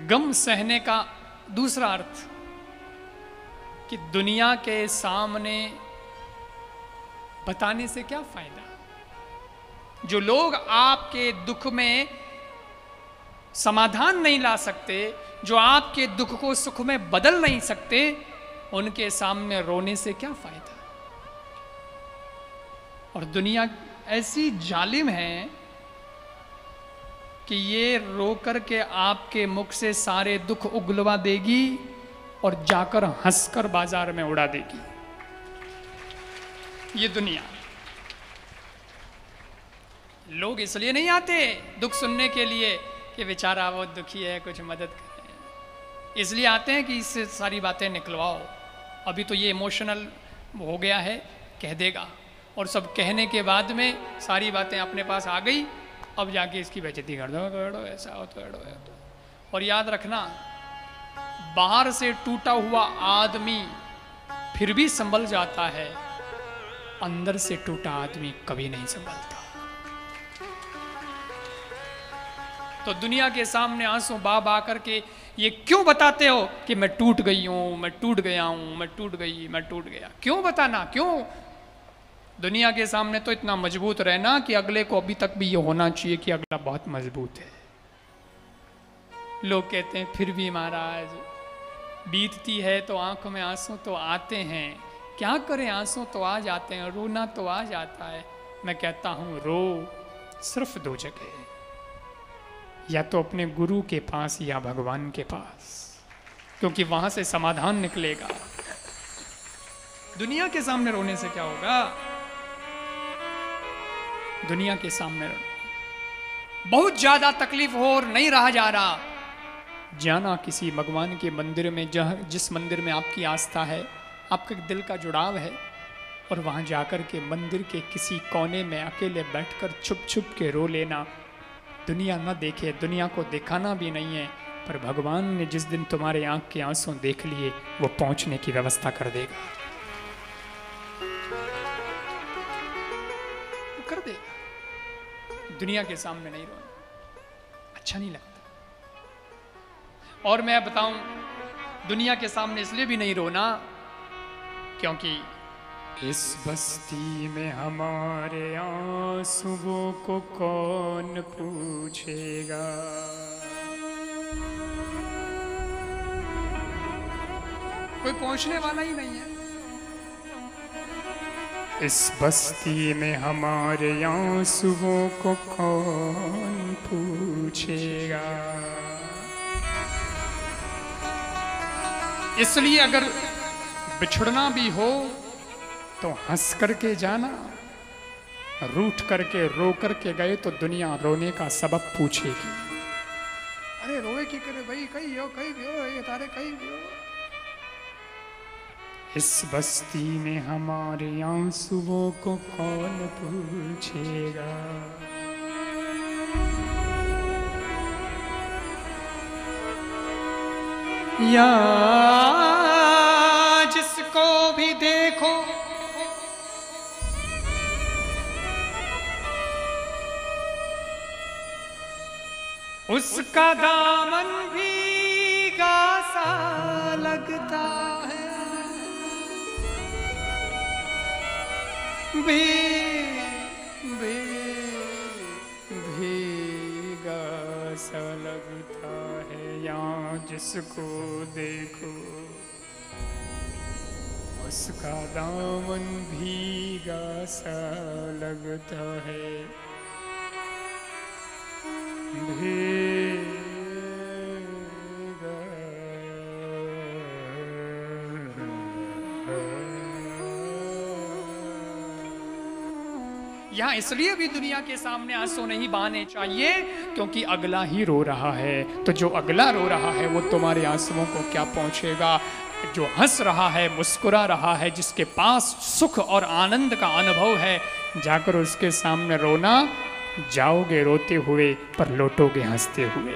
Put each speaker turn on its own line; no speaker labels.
गम सहने का दूसरा अर्थ कि दुनिया के सामने बताने से क्या फायदा। जो लोग आपके दुख में समाधान नहीं ला सकते, जो आपके दुख को सुख में बदल नहीं सकते, उनके सामने रोने से क्या फायदा। और दुनिया ऐसी जालिम है कि ये रो कर के आपके मुख से सारे दुख उगलवा देगी और जाकर हंसकर बाजार में उड़ा देगी। ये दुनिया। लोग इसलिए नहीं आते दुख सुनने के लिए कि बेचारा वो दुखी है, कुछ मदद करें। इसलिए आते हैं कि इससे सारी बातें निकलवाओ। अभी तो ये इमोशनल हो गया है, कह देगा, और सब कहने के बाद में सारी बातें अपने पास आ गई, अब जाके इसकी बेइज्जती कर दो, ऐसा हो तो ऐडो है तो। और याद रखना, बाहर से टूटा हुआ आदमी फिर भी संभल जाता है, अंदर से टूटा आदमी कभी नहीं संभलता। तो दुनिया के सामने आंसू बा बा करके ये क्यों बताते हो कि मैं टूट गई हूं, मैं टूट गया हूं, मैं टूट गई, मैं टूट गया। क्यों बताना, क्यों? दुनिया के सामने तो इतना मजबूत रहना कि अगले को अभी तक भी ये होना चाहिए कि अगला बहुत मजबूत है। लोग कहते हैं फिर भी महाराज बीतती है तो आंखों में आंसू तो आते हैं, क्या करें, आंसू तो आ जाते हैं, रोना तो आ जाता है। मैं कहता हूं रो सिर्फ दो जगह, या तो अपने गुरु के पास या भगवान के पास, क्योंकि वहां से समाधान निकलेगा। दुनिया के सामने रोने से क्या होगा। दुनिया के सामने बहुत ज्यादा तकलीफ हो और नहीं रहा जा रहा, जाना किसी भगवान के मंदिर में, जिस मंदिर में आपकी आस्था है, आपके दिल का जुड़ाव है, और वहां जाकर के मंदिर के किसी कोने में अकेले बैठकर छुप छुप के रो लेना। दुनिया न देखे, दुनिया को दिखाना भी नहीं है, पर भगवान ने जिस दिन तुम्हारे आंख के आंसू देख लिए, वो पहुंचने की व्यवस्था कर देगा, वो कर देगा। दुनिया के सामने नहीं रोना, अच्छा नहीं लगता। और मैं बताऊं, दुनिया के सामने इसलिए भी नहीं रोना क्योंकि इस बस्ती में हमारे आंसुओं को कौन पूछेगा। कोई पहुंचने वाला ही नहीं है। इस बस्ती में हमारे आंसुओं को कौन पूछेगा। इसलिए अगर बिछड़ना भी हो तो हंस करके जाना, रूठ करके रो करके गए तो दुनिया रोने का सबब पूछेगी। अरे रोए की करे भाई, कहीं हो कहीं भी हो, ये तारे कहीं भी हो। इस बस्ती में हमारे आंसुओं को कौन पूछेगा। या जिसको भी देखो उसका दामन भीगा सा लगता है, भीगा सा लगता है। यहाँ जिसको देखो उसका दामन भीगा सा लगता है, भीगा। यहाँ इसलिए भी दुनिया के सामने आंसू नहीं बहाने चाहिए क्योंकि अगला ही रो रहा है। तो जो अगला रो रहा है वो तुम्हारे आंसुओं को क्या पहुंचेगा। जो हंस रहा है, मुस्कुरा रहा है, जिसके पास सुख और आनंद का अनुभव है, जाकर उसके सामने रोना, जाओगे रोते हुए पर लौटोगे हंसते हुए।